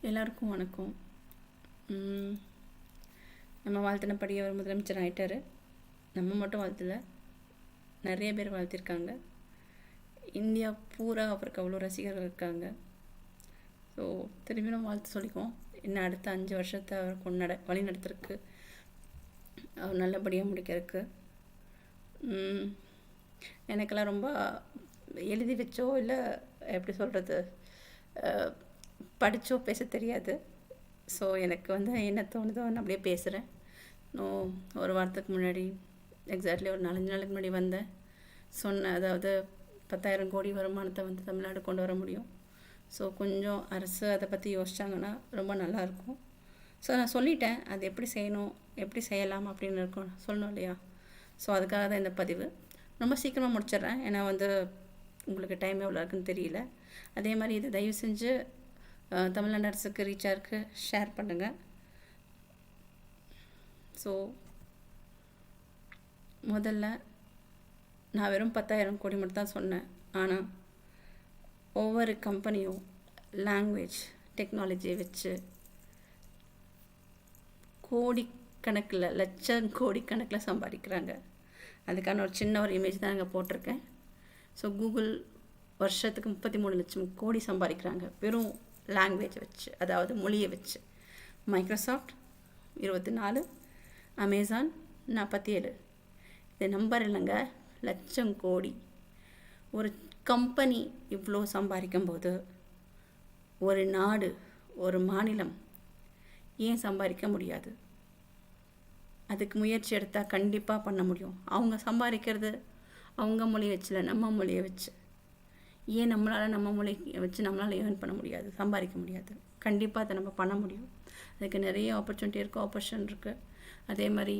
எல்லாருக்கும் வணக்கம். நம்ம வாழ்த்தினபடி அவர் முதலமைச்சர் ஆகிட்டார். நம்ம மட்டும் வாழ்த்தல, நிறைய பேர் வாழ்த்திருக்காங்க. இந்தியா பூரா அவருக்கு அவ்வளோ ரசிகர்கள் இருக்காங்க. ஸோ திரும்பி நம்ம வாழ்த்து சொல்லிக்குவோம். இன்னும் அடுத்த 5 வருஷத்தை அவர் வழி நடத்துறதுக்கு, அவர் நல்லபடியாக முடிக்கிறதுக்கு. எனக்கெல்லாம் ரொம்ப எழுதி வச்சோ இல்லை எப்படி சொல்கிறது, படித்தோ பேச தெரியாது. ஸோ எனக்கு என்ன தோணுதோ நான் அப்படியே பேசுகிறேன். ஒரு வாரத்துக்கு முன்னாடி, எக்ஸாக்ட்லி ஒரு 4-5 நாளுக்கு முன்னாடி சொன்னேன். அதாவது 10,000 கோடி வருமானத்தை தமிழ்நாடு கொண்டு வர முடியும். ஸோ கொஞ்சம் அரசு அதை பற்றி யோசிச்சாங்கன்னா ரொம்ப நல்லாயிருக்கும். ஸோ நான் சொல்லிட்டேன், அது எப்படி செய்யணும், எப்படி செய்யலாம் அப்படின்னு இருக்கும் சொல்லணும் இல்லையா. ஸோ அதுக்காக தான் இந்த பதிவு. ரொம்ப சீக்கிரமாக முடிச்சிடுறேன், ஏன்னா உங்களுக்கு டைம் எவ்வளோ இருக்குன்னு தெரியல. அதே மாதிரி இது தயவு செஞ்சு தமிழ்நாடு அரசுக்கு ரீச் ஆகிருக்கு, ஷேர் பண்ணுங்கள். ஸோ முதல்ல நான் வெறும் 10,000 கோடி மட்டும் தான் சொன்னேன். ஆனால் ஒவ்வொரு கம்பெனியும் லாங்குவேஜ் டெக்னாலஜியை வச்சு கோடிக்கணக்கில், லட்சம் கோடிக்கணக்கில் சம்பாதிக்கிறாங்க. அதுக்கான ஒரு சின்ன இமேஜ் தான் நாங்கள் போட்டிருக்கேன். ஸோ கூகுள் வருஷத்துக்கு 33 லட்சம் கோடி சம்பாதிக்கிறாங்க வெறும் லாங்குவேஜ் வச்சு, அதாவது மொழியை வச்சு. Microsoft 24, Amazon 47. இது நம்பர் இல்லைங்க, லட்சம் கோடி. ஒரு கம்பெனி இவ்வளோ சம்பாதிக்கும்போது ஒரு நாடு, ஒரு மாநிலம் ஏன் சம்பாதிக்க முடியாது? அதுக்கு முயற்சி எடுத்தால் கண்டிப்பாக பண்ண முடியும். அவங்க சம்பாதிக்கிறது அவங்க மொழியை வச்சுல, நம்ம மொழியை வச்சு. ஏன் நம்மளால் நம்ம மொழியை வச்சு நம்மளால் ஏர்ன் பண்ண முடியாது, சம்பாதிக்க முடியாது? கண்டிப்பாக அதை நம்ம பண்ண முடியும். அதுக்கு நிறைய ஆப்பர்ச்சுனிட்டி இருக்குது, ஆப்பர்ச்சுன் இருக்குது. அதே மாதிரி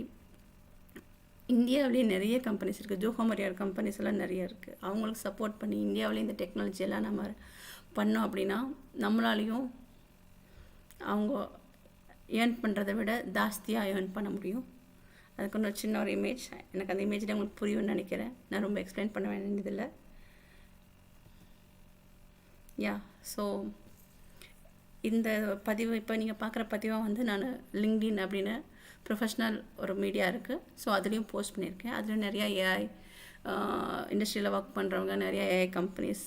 இந்தியாவிலேயே நிறைய கம்பெனிஸ் இருக்குது. ஜோஹோ மாதிரியான கம்பெனிஸ் எல்லாம் நிறைய இருக்குது. அவங்களுக்கு சப்போர்ட் பண்ணி இந்தியாவிலேயே இந்த டெக்னாலஜியெல்லாம் நம்ம பண்ணோம் அப்படின்னா நம்மளாலையும் அவங்க ஏர்ன் பண்ணுறதை விட ஜாஸ்தியாக ஏர்ன் பண்ண முடியும். அதுக்கு ஒரு சின்ன இமேஜ், எனக்கு அந்த இமேஜில் உங்களுக்கு புரியும்னு நினைக்கிறேன். நான் ரொம்ப எக்ஸ்பிளைன் பண்ண வேண்டியதில்லை. ஸோ இந்த பதிவு, இப்போ நீங்கள் பார்க்குற பதிவாக நான் லிங்க்டின் அப்படின்னு ப்ரொஃபஷ்னல் ஒரு மீடியா இருக்குது. ஸோ அதுலேயும் போஸ்ட் பண்ணியிருக்கேன். அதுலேயும் நிறையா ஏஐ இண்டஸ்ட்ரியில் ஒர்க் பண்ணுறவங்க, நிறையா ஏஐ கம்பெனிஸ்,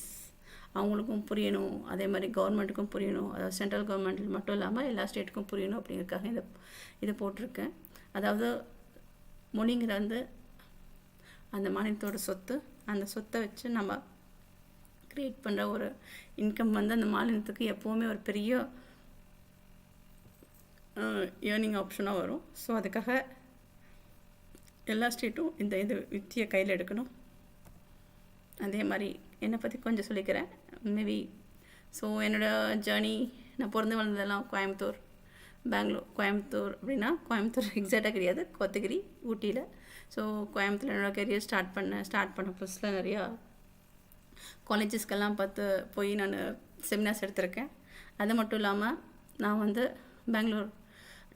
அவங்களுக்கும் புரியணும், அதே மாதிரி கவர்மெண்ட்டுக்கும் புரியணும். அதாவது சென்ட்ரல் கவர்மெண்ட் மட்டும் இல்லாமல் எல்லா ஸ்டேட்டுக்கும் புரியணும் அப்படிங்கிறதுக்காக இதை போட்டிருக்கேன். அதாவது மொழிங்கிறது அந்த மாநிலத்தோட சொத்து. அந்த சொத்தை வச்சு நம்ம க்ரியேட் பண்ணுற ஒரு இன்கம் அந்த மாநிலத்துக்கு எப்போவுமே ஒரு பெரிய ஏர்னிங் ஆப்ஷனாக வரும். ஸோ அதுக்காக எல்லா ஸ்டேட்டும் இந்த வித்தியை கையில் எடுக்கணும். அதே மாதிரி என்னை பற்றி கொஞ்சம் சொல்லிக்கிறேன் மேபி. ஸோ என்னோடய ஜேர்னி, நான் பிறந்து வளர்ந்ததெல்லாம் கோயம்புத்தூர், பெங்களூர். கோயம்புத்தூர் அப்படின்னா கோயம்புத்தூர் எக்ஸாக்டாக கிடையாது, கோத்தகிரி, ஊட்டியில். ஸோ கோயம்புத்தூர் என்னோடய கெரியர் ஸ்டார்ட் பண்ண புதுசில் நிறையா காலேஜஸ்க்கெல்லாம் போய் நான் செமினார்ஸ் எடுத்திருக்கேன். அது மட்டும் இல்லாமல் நான் பெங்களூர்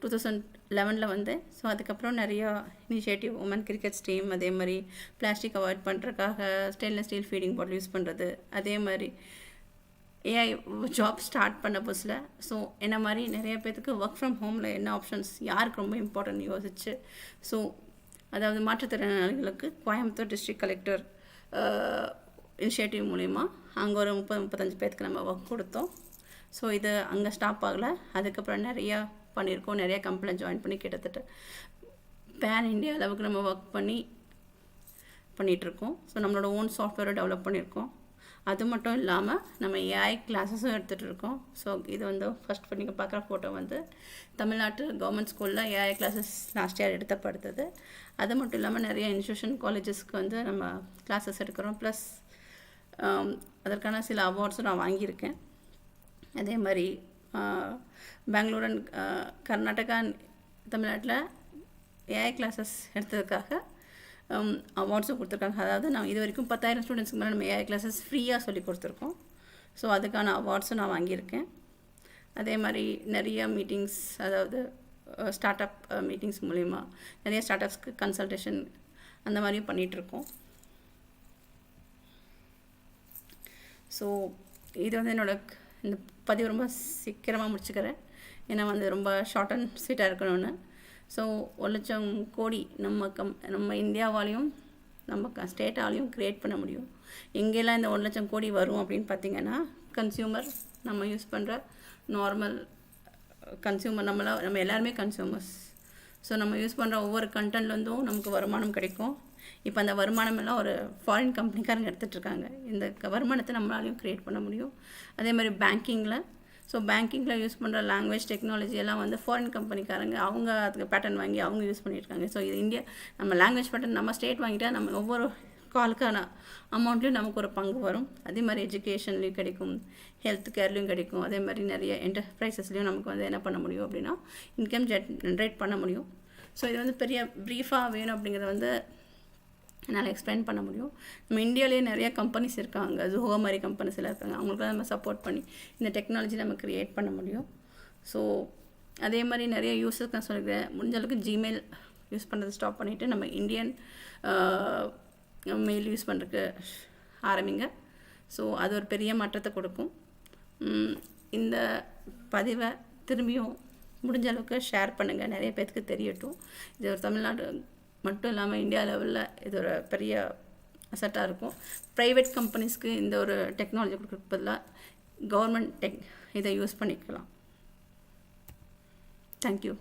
2011 வந்தேன். ஸோ அதுக்கப்புறம் நிறையா இனிஷியேட்டிவ், உமன் கிரிக்கெட்ஸ் டீம், அதே மாதிரி பிளாஸ்டிக் அவாய்ட் பண்ணுறதுக்காக stainless steel feeding bottle use பண்ணுறது, அதே மாதிரி ஏஐ ஜாப் ஸ்டார்ட் பண்ண புதுசில். ஸோ என்ன மாதிரி நிறைய பேர்த்துக்கு ஒர்க் ஃப்ரம் ஹோமில் என்ன ஆப்ஷன்ஸ், யாருக்கு ரொம்ப இம்பார்ட்டன்ட் யோசிச்சு, ஸோ அதாவது மாற்றுத்திறனாளிகளுக்கு கோயம்புத்தூர் டிஸ்ட்ரிக்ட் கலெக்டர் இனிஷியேட்டிவ் மூலிமா அங்கே ஒரு 30-35 பேருக்கு நம்ம ஒர்க் கொடுத்தோம். ஸோ இது அங்கே ஸ்டாப் ஆகலை. அதுக்கப்புறம் நிறையா பண்ணியிருக்கோம். நிறையா கம்பெனியில் ஜாயின் பண்ணி கிட்டத்தட்ட பேன் இண்டியா அளவுக்கு நம்ம ஒர்க் பண்ணிகிட்ருக்கோம். ஸோ நம்மளோட ஓன் சாஃப்ட்வேரை டெவலப் பண்ணியிருக்கோம். அது மட்டும் இல்லாமல் நம்ம ஏஐ கிளாஸஸும் எடுத்துகிட்டு இருக்கோம். ஸோ இது ஃபஸ்ட் நீங்கள் பார்க்குற ஃபோட்டோ தமிழ்நாட்டு கவர்மெண்ட் ஸ்கூலில் ஏஐ கிளாஸஸ் லாஸ்ட் இயர் எடுத்தப்படுத்தது. அது மட்டும் இல்லாமல் நிறைய இன்ஸ்டியூஷன், காலேஜஸ்க்கு நம்ம கிளாஸஸ் எடுக்கிறோம். ப்ளஸ் அதற்கான சில அவார்ட்ஸும் நான் வாங்கியிருக்கேன். அதே மாதிரி பெங்களூர் அண்ட் கர்நாடகா, தமிழ்நாட்டில் ஏஐ கிளாஸஸ் எடுத்ததுக்காக அவார்ட்ஸும் கொடுத்துருக்காங்க. அதாவது நான் இது வரைக்கும் 10,000 ஸ்டூடெண்ட்ஸ்க்கு மேலே நம்ம ஏஐ கிளாஸஸ் ஃப்ரீயாக சொல்லி கொடுத்துருக்கோம். ஸோ அதுக்கான அவார்ட்ஸும் நான் வாங்கியிருக்கேன். அதே மாதிரி நிறைய மீட்டிங்ஸ், அதாவது ஸ்டார்ட் அப் மீட்டிங்ஸ் மூலிமா நிறைய ஸ்டார்ட் அப்ஸ்க்கு கன்சல்டேஷன் அந்த மாதிரியும் பண்ணிகிட்ருக்கோம். ஸோ இது என்னோடய இந்த பதிவு ரொம்ப சீக்கிரமாக முடிச்சுக்கிறேன். ஏன்னா வந்து ரொம்ப ஷார்ட் அண்ட் ஸ்வீட்டாக இருக்கணும்னு. ஸோ 1,00,000 கோடி நம்ம இந்தியாவாலையும் நம்ம ஸ்டேட்டாலையும் க்ரியேட் பண்ண முடியும். எங்கெல்லாம் இந்த 1,00,000 கோடி வரும் அப்படின்னு பார்த்திங்கன்னா, கன்சியூமர், நம்ம யூஸ் பண்ணுற நார்மல் கன்சியூமர், நம்ம எல்லாருமே கன்சியூமர்ஸ். ஸோ நம்ம யூஸ் பண்ணுற ஒவ்வொரு கண்டென்ட்லேருந்தும் நமக்கு வருமானம் கிடைக்கும். இப்போ அந்த வருமானம் எல்லாம் ஒரு ஃபாரின் கம்பெனிக்காரங்க எடுத்துகிட்ருக்காங்க. இந்த வருமானத்தை நம்மளாலையும் க்ரியேட் பண்ண முடியும். அதே மாதிரி பேங்கிங்கில் யூஸ் பண்ணுற லாங்குவேஜ் டெக்னாலஜி எல்லாம் வந்து ஃபாரின் கம்பெனிக்காரங்க அவங்க அதுக்கு பேட்டர்ன் வாங்கி அவங்க யூஸ் பண்ணியிருக்காங்க. ஸோ இது இந்தியா நம்ம லாங்குவேஜ் பேட்டர்ன் நம்ம ஸ்டேட் வாங்கிட்டா நம்ம ஒவ்வொரு காலுக்கான அமௌண்ட்லேயும் நமக்கு ஒரு பங்கு வரும். அதே மாதிரி எஜுகேஷன்லேயும் கிடைக்கும், ஹெல்த் கேர்லேயும் கிடைக்கும். அதே மாதிரி நிறைய என்டர்பிரைசஸ்லேயும் நமக்கு வந்து என்ன பண்ண முடியும் அப்படின்னா இன்கம் ஜென்ரேட் பண்ண முடியும். ஸோ இது வந்து பெரிய ப்ரீஃபாக வேணும் அப்படிங்கிறத வந்து என்னால் எக்ஸ்பிளைன் பண்ண முடியும். நம்ம இந்தியாவிலேயே நிறைய கம்பெனிஸ் இருக்காங்க, ஜோஹோ மாதிரி கம்பெனிஸ் எல்லாம் இருக்காங்க. அவங்களுக்குலாம் நம்ம சப்போர்ட் பண்ணி இந்த டெக்னாலஜி நம்ம க்ரியேட் பண்ண முடியும். ஸோ அதே மாதிரி நிறைய யூஸர்ஸ் நான் சொல்லிக்கிறேன், முடிஞ்ச அளவுக்கு ஜிமெயில் யூஸ் பண்ணுறது ஸ்டாப் பண்ணிவிட்டு நம்ம இந்தியன் மெயில் யூஸ் பண்ணுறதுக்கு ஆரம்பிங்க. ஸோ அது ஒரு பெரிய மாற்றத்தை கொடுக்கும். இந்த பதிவை திரும்பியும் முடிஞ்ச அளவுக்கு ஷேர் பண்ணுங்கள், நிறைய பேருக்கு தெரியட்டும். இது ஒரு தமிழ்நாடு மட்டும் இல்லாமல் இந்தியா லெவலில் இது ஒரு பெரிய அசட்டாக இருக்கும். ப்ரைவேட் கம்பெனிஸ்க்கு இந்த ஒரு டெக்னாலஜி கொடுக்குறதுக்கு பதிலாக கவர்மெண்ட் இதை யூஸ் பண்ணிக்கலாம். தேங்க்யூ.